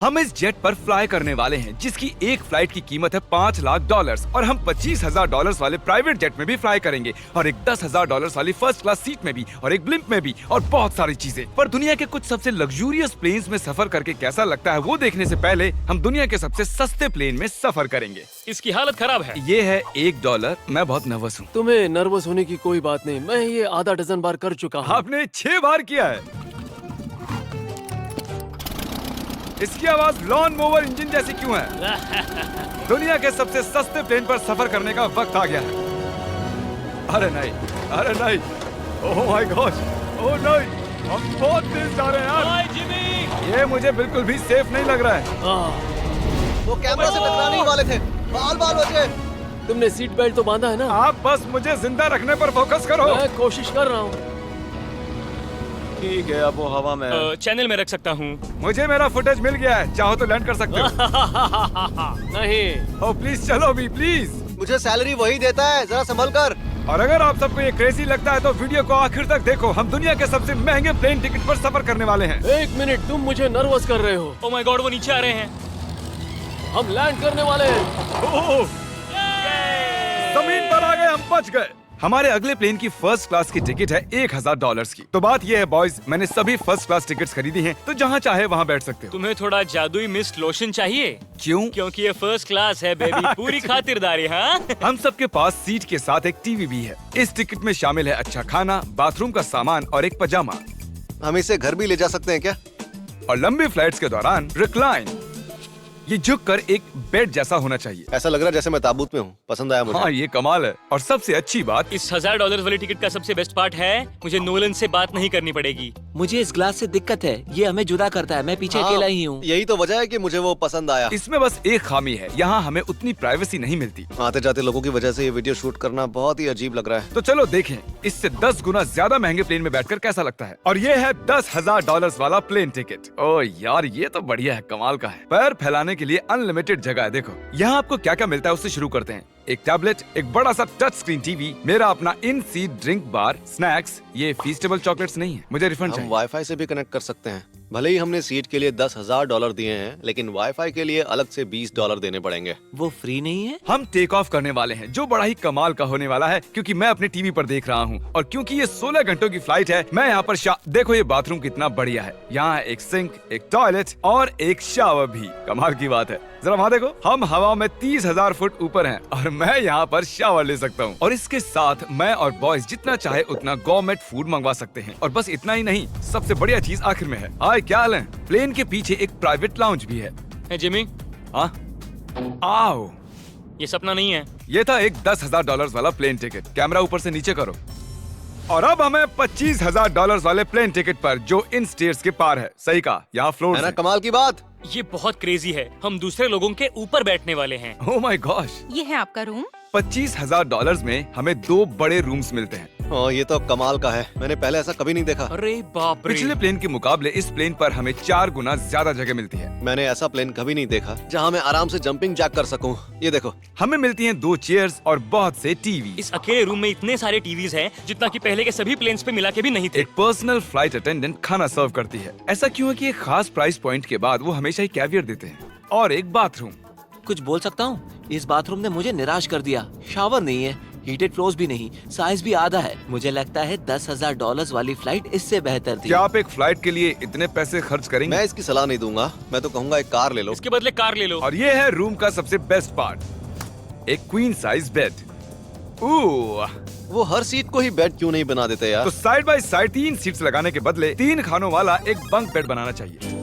हम इस जेट पर फ्लाई करने वाले हैं जिसकी एक फ्लाइट की कीमत है $5,00,000 और हम $25,000 वाले प्राइवेट जेट में भी फ्लाई करेंगे और एक $10,000 वाली फर्स्ट क्लास सीट में भी और एक ब्लिम्प में भी और बहुत सारी चीजें। पर दुनिया के कुछ सबसे लग्जूरियस प्लेन्स में सफर करके कैसा लगता है वो देखने से पहले हम दुनिया के सबसे सस्ते प्लेन में सफर करेंगे। इसकी हालत खराब है। ये है $1। मैं बहुत नर्वस हूँ। तुम्हें नर्वस होने की कोई बात नहीं, मैं ये आधा डजन बार कर चुका हूँ। आपने 6 बार किया है। इसकी आवाज लॉन मोवर इंजन जैसी क्यों है? दुनिया के सबसे सस्ते प्लेन पर सफर करने का वक्त आ गया है। अरे नहीं, अरे नहीं, ओह माय गॉड, ओह नहीं, हम बहुत तेज जा रहे हैं यार। हाय जिमी, ये मुझे बिल्कुल भी सेफ नहीं लग रहा है। वो कैमरा से टकराने ही वाले थे। बाल बाल बचे। तुमने सीट बेल्ट तो बांधा है ना? आप बस मुझे जिंदा रखने पर फोकस करो। मैं कोशिश कर रहा हूँ। ठीक है, अब वो हवा में है। चैनल में रख सकता हूँ। मुझे मेरा फुटेज मिल गया है, चाहो तो लैंड कर सकते हो। नहीं, ओह प्लीज चलो भी प्लीज। मुझे सैलरी वही देता है, जरा संभल कर। और अगर आप सबको ये क्रेजी लगता है तो वीडियो को आखिर तक देखो। हम दुनिया के सबसे महंगे प्लेन टिकट पर सफर करने वाले हैं। 1 मिनट, तुम मुझे नर्वस कर रहे हो। ओह माय गॉड, वो नीचे आ रहे हैं। हम लैंड करने वाले हैं। ओह, जमीन पर आ गए, हम बच गए। हमारे अगले प्लेन की फर्स्ट क्लास की टिकट है $1,000 की। तो बात ये है बॉयज, मैंने सभी फर्स्ट क्लास टिकट्स खरीदी हैं, तो जहाँ चाहे वहाँ बैठ सकते हो। तुम्हें थोड़ा जादुई मिस्ट लोशन चाहिए? क्यों? क्योंकि ये फर्स्ट क्लास है बेबी, पूरी खातिरदारी। हाँ हम सबके पास सीट के साथ एक टीवी भी है। इस टिकट में शामिल है अच्छा खाना, बाथरूम का सामान और एक पजामा। हम इसे घर भी ले जा सकते हैं क्या? और लंबी फ्लाइट्स के दौरान रिक्लाइन, ये झुक कर एक बेड जैसा होना चाहिए। ऐसा लग रहा है जैसे मैं ताबूत में हूँ। पसंद आया मुझे। हाँ ये कमाल है। और सबसे अच्छी बात, इस $1,000 वाली टिकट का सबसे बेस्ट पार्ट है मुझे नोलन से बात नहीं करनी पड़ेगी। मुझे इस ग्लास से दिक्कत है, ये हमें जुदा करता है। मैं पीछे हाँ, अकेला ही हूँ। यही तो वजह है कि मुझे वो पसंद आया। इसमें बस एक खामी है, यहाँ हमें उतनी प्राइवेसी नहीं मिलती। आते जाते लोगों की वजह से ये वीडियो शूट करना बहुत ही अजीब लग रहा है। तो चलो देखें इससे 10 गुना ज्यादा महंगे प्लेन में बैठकर कैसा लगता है। और ये है $10,000 वाला प्लेन टिकट। ओह यार ये तो बढ़िया है, कमाल का है। पैर फैलाने के लिए अनलिमिटेड जगह है। देखो यहाँ आपको क्या क्या मिलता है, उससे शुरू करते हैं। एक टैबलेट, एक बड़ा सा टच स्क्रीन टीवी, मेरा अपना इन सीट ड्रिंक बार, स्नैक्स। ये फीस्टेबल चॉकलेट्स नहीं है, मुझे रिफंड हम चाहिए। वाईफाई से भी कनेक्ट कर सकते हैं। भले ही हमने सीट के लिए $10,000 दिए हैं, लेकिन वाईफाई के लिए अलग से $20 देने पड़ेंगे। वो फ्री नहीं है? हम टेक ऑफ करने वाले हैं, जो बड़ा ही कमाल का होने वाला है क्योंकि मैं अपने टीवी पर देख रहा हूँ। और क्योंकि ये 16 घंटों की फ्लाइट है, मैं यहाँ पर देखो ये बाथरूम कितना बढ़िया है। यहाँ एक सिंक, एक टॉयलेट और एक शावर भी। कमाल की बात है, जरा वहाँ देखो। हम हवा में 30,000 फुट ऊपर हैं और मैं यहाँ पर शावर ले सकता हूँ। और इसके साथ मैं और बॉयज जितना चाहे उतना गवर्नमेंट फूड मंगवा सकते हैं। और बस इतना ही नहीं, सबसे बढ़िया चीज आखिर में है। हाय क्या हाल है? प्लेन के पीछे एक प्राइवेट लाउंज भी है। है जिमी, हाँ आओ, ये सपना नहीं है। ये था एक $10,000 वाला प्लेन टिकट। कैमरा ऊपर से नीचे करो। और अब हमें $25,000 वाले प्लेन टिकट पर, जो इन स्टेयर्स के पार है। सही कहा, यहाँ फ्लोर है ना कमाल की बात? ये बहुत क्रेजी है, हम दूसरे लोगों के ऊपर बैठने वाले हैं। Oh my gosh. ये है आपका रूम। $25,000 में हमें 2 बड़े रूम्स मिलते हैं। हाँ, ये तो कमाल का है। मैंने पहले ऐसा कभी नहीं देखा। अरे बाप रे, पिछले प्लेन के मुकाबले इस प्लेन पर हमें 4 गुना ज्यादा जगह मिलती है। मैंने ऐसा प्लेन कभी नहीं देखा जहाँ मैं आराम से जंपिंग जैक कर सकूं। ये देखो, हमें मिलती हैं 2 चेयर्स और बहुत से टीवी। इस अकेले रूम में इतने सारे टीवीज हैं जितना कि पहले के सभी प्लेन्स पे मिला के भी नहीं थे। एक पर्सनल फ्लाइट अटेंडेंट खाना सर्व करती है। ऐसा क्यों है कि एक खास प्राइस पॉइंट के बाद वो हमेशा ही कैवियर देते हैं। और एक बाथरूम। कुछ बोल सकता हूँ? इस बाथरूम ने मुझे निराश कर दिया। शावर नहीं है, हीटेड फ्लोर्स भी नहीं, साइज भी आधा है। मुझे लगता है $10,000 वाली फ्लाइट इससे बेहतर थी। क्या आप एक फ्लाइट के लिए इतने पैसे खर्च करेंगे? मैं इसकी सलाह नहीं दूंगा। मैं तो कहूँगा एक कार ले लो। इसके बदले कार ले लो। और ये है रूम का सबसे बेस्ट पार्ट, एक क्वीन साइज बेड। वो हर सीट को ही बेड क्यों नहीं बना देते यार? तो साइड बाय साइड 3 सीट्स लगाने के बदले 3 खानों वाला एक बंक बेड बनाना चाहिए।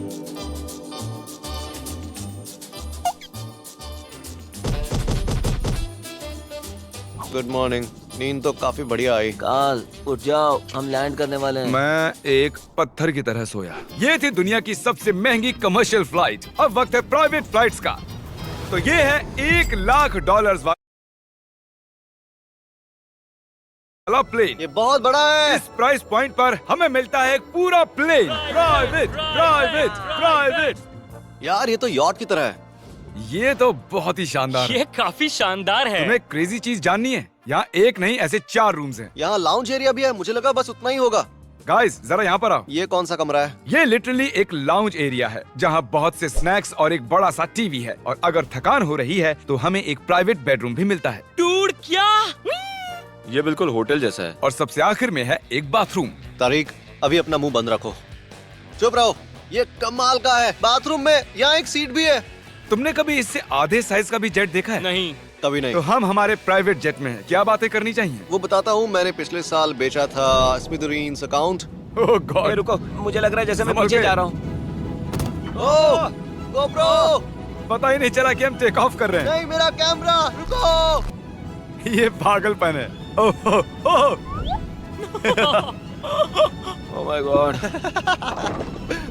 Good morning. नींद तो काफी बढ़िया आई। काल उठ जाओ, हम लैंड करने वाले हैं। मैं एक पत्थर की तरह सोया। ये थी दुनिया की सबसे महंगी कमर्शियल फ्लाइट। अब वक्त है प्राइवेट फ्लाइट्स का। तो ये है $1,00,000 वाला प्लेन। ये बहुत बड़ा है। इस प्राइस पॉइंट पर हमें मिलता है एक पूरा प्लेन। Private private private. यार ये तो यॉट की तरह है। ये तो बहुत ही शानदार है। ये काफी शानदार है। तुम्हें क्रेजी चीज जाननी है? यहाँ एक नहीं ऐसे 4 रूम्स हैं। यहाँ लाउंज एरिया भी है। मुझे लगा बस उतना ही होगा। गाइस जरा यहाँ पर आओ। ये कौन सा कमरा है? ये लिटरली एक लाउंज एरिया है जहाँ बहुत से स्नैक्स और एक बड़ा सा टीवी है, और अगर थकान हो रही है तो हमें एक प्राइवेट बेडरूम भी मिलता है। डूड क्या? ये बिल्कुल होटल जैसा है। और सबसे आखिर में है एक बाथरूम। तारिक, अभी अपना मुंह बंद रखो। चुप रहो। ये कमाल का है। बाथरूम में यहाँ एक सीट भी है। तुमने कभी इससे आधे साइज का भी जेट देखा है? नहीं। कभी नहीं। तो हम हमारे प्राइवेट जेट में हैं। क्या बातें करनी चाहिए? वो बताता हूँ, मैंने पिछले साल बेचा था स्मिथुरीन्स अकाउंट। ओह गॉड। रुको, मुझे लग रहा है जैसे मैं संभल पीछे के। जा रहा हूँ। ओह गोप्रो, पता ही नहीं चला कि हम टेक ऑफ कर रहे नहीं मेरा कैमरा, रुको। हैं। ये पागलपन है। ओह ओह ओह माय गॉड।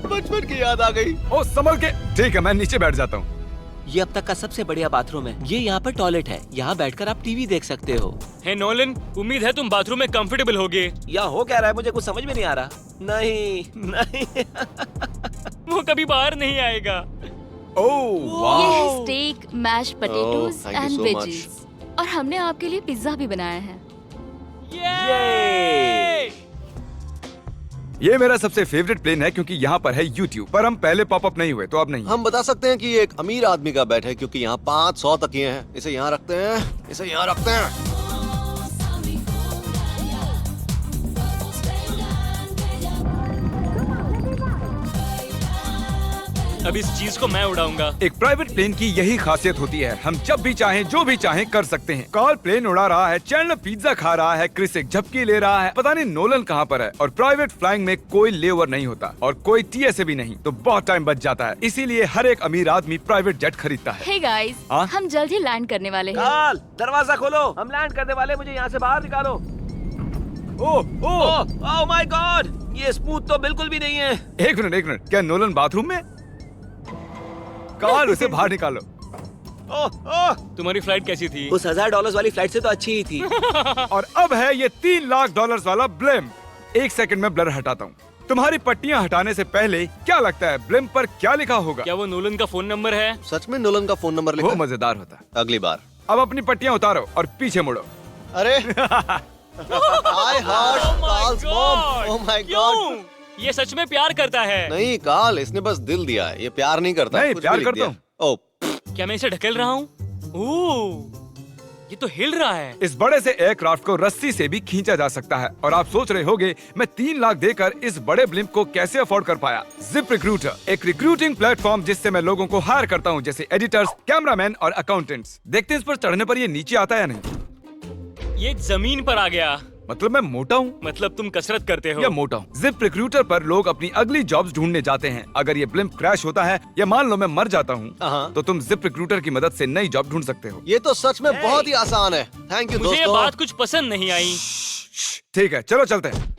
बचपन की याद आ गई। ओह संभल के। ठीक है, मैं नीचे बैठ जाता हूँ। ये अब तक का सबसे बढ़िया बाथरूम है। ये यहाँ पर टॉयलेट है। यहाँ बैठकर आप टीवी देख सकते हो। हे नोलन, उम्मीद है तुम बाथरूम में कंफर्टेबल होगे। यहाँ हो क्या रहा है मुझे कुछ समझ में नहीं आ रहा। नहीं नहीं। वो कभी बाहर नहीं आएगा। ओह ये वाह। है steak, mash potatoes thank you and so veggies, और हमने आपके लिए पिज्जा भी बनाया है। ये ये मेरा सबसे फेवरेट प्लेन है क्योंकि यहाँ पर है YouTube, पर हम पहले पॉपअप नहीं हुए तो अब नहीं। हम बता सकते हैं कि ये एक अमीर आदमी का बेड है क्योंकि यहाँ 500 तकिए हैं। इसे यहाँ रखते हैं, इसे यहाँ रखते हैं। अब इस चीज को मैं उड़ाऊंगा। एक प्राइवेट प्लेन की यही खासियत होती है, हम जब भी चाहें जो भी चाहें कर सकते हैं। कार्ल प्लेन उड़ा रहा है, चैंडलर पिज्जा खा रहा है, क्रिस एक झपकी ले रहा है, पता नहीं नोलन कहाँ पर है। और प्राइवेट फ्लाइंग में कोई लेओवर नहीं होता और कोई TSA भी नहीं, तो बहुत टाइम बच जाता है। इसीलिए हर एक अमीर आदमी प्राइवेट जेट खरीदता है। हे गाइस, हाँ? हम जल्द ही लैंड करने वाले हैं। काल, दरवाजा खोलो, हम लैंड करने वाले। मुझे यहाँ से बाहर निकालो। ओह ओह ओह माय गॉड, ये स्मूथ तो बिल्कुल भी नहीं है। एक मिनट, क्या नोलन बाथरूम में? कार्ल उसे बाहर निकालो। ओह ओह, तुम्हारी फ्लाइट कैसी थी? उस $1000 वाली फ्लाइट से तो अच्छी ही थी। और अब है ये $3 लाख वाला ब्लेम। एक सेकंड में ब्लर हटाता हूँ। तुम्हारी पट्टियाँ हटाने से पहले क्या लगता है ब्लेम पर क्या लिखा होगा? क्या वो नोलन का फोन नंबर है? सच में नोलन का फोन नंबर लिखा वो है? मजेदार होता। अगली बार। अब अपनी पट्टियाँ उतारो और पीछे मुड़ो। अरे I heard Carl's mom. Oh my God. क्यों? ये सच में प्यार करता है? नहीं कार्ल, इसने बस दिल दिया है। ये प्यार नहीं करता। नहीं, कुछ प्यार भी लिख करता दिया। हूँ। ओह, क्या मैं इसे ढकेल रहा हूँ? ओह, ये तो हिल रहा है। इस बड़े से एयरक्राफ्ट को रस्सी से भी खींचा जा सकता है। और आप सोच रहे होंगे मैं 3 लाख देकर इस बड़े ब्लिम्प को कैसे अफोर्ड कर पाया। जिप रिक्रूटर, एक रिक्रूटिंग प्लेटफॉर्म जिससे मैं लोगों को हायर करता हूँ, जैसे एडिटर्स, कैमरामैन और अकाउंटेंट्स। देखते हैं इस पर चढ़ने पर ये नीचे आता है या नहीं। ये जमीन पर आ गया। मतलब मैं मोटा हूँ मतलब तुम कसरत करते हो? या मोटा हूँ। जिप रिक्रूटर पर लोग अपनी अगली जॉब्स ढूंढने जाते हैं। अगर ये ब्लिम्प क्रैश होता है या मान लो मैं मर जाता हूँ, हाँ। तो तुम जिप रिक्रूटर की मदद से नई जॉब ढूंढ सकते हो। ये तो सच में बहुत ही आसान है। थैंक यू मुझे ये दोस्तों। बात कुछ पसंद नहीं आई। ठीक है, चलो चलते हैं।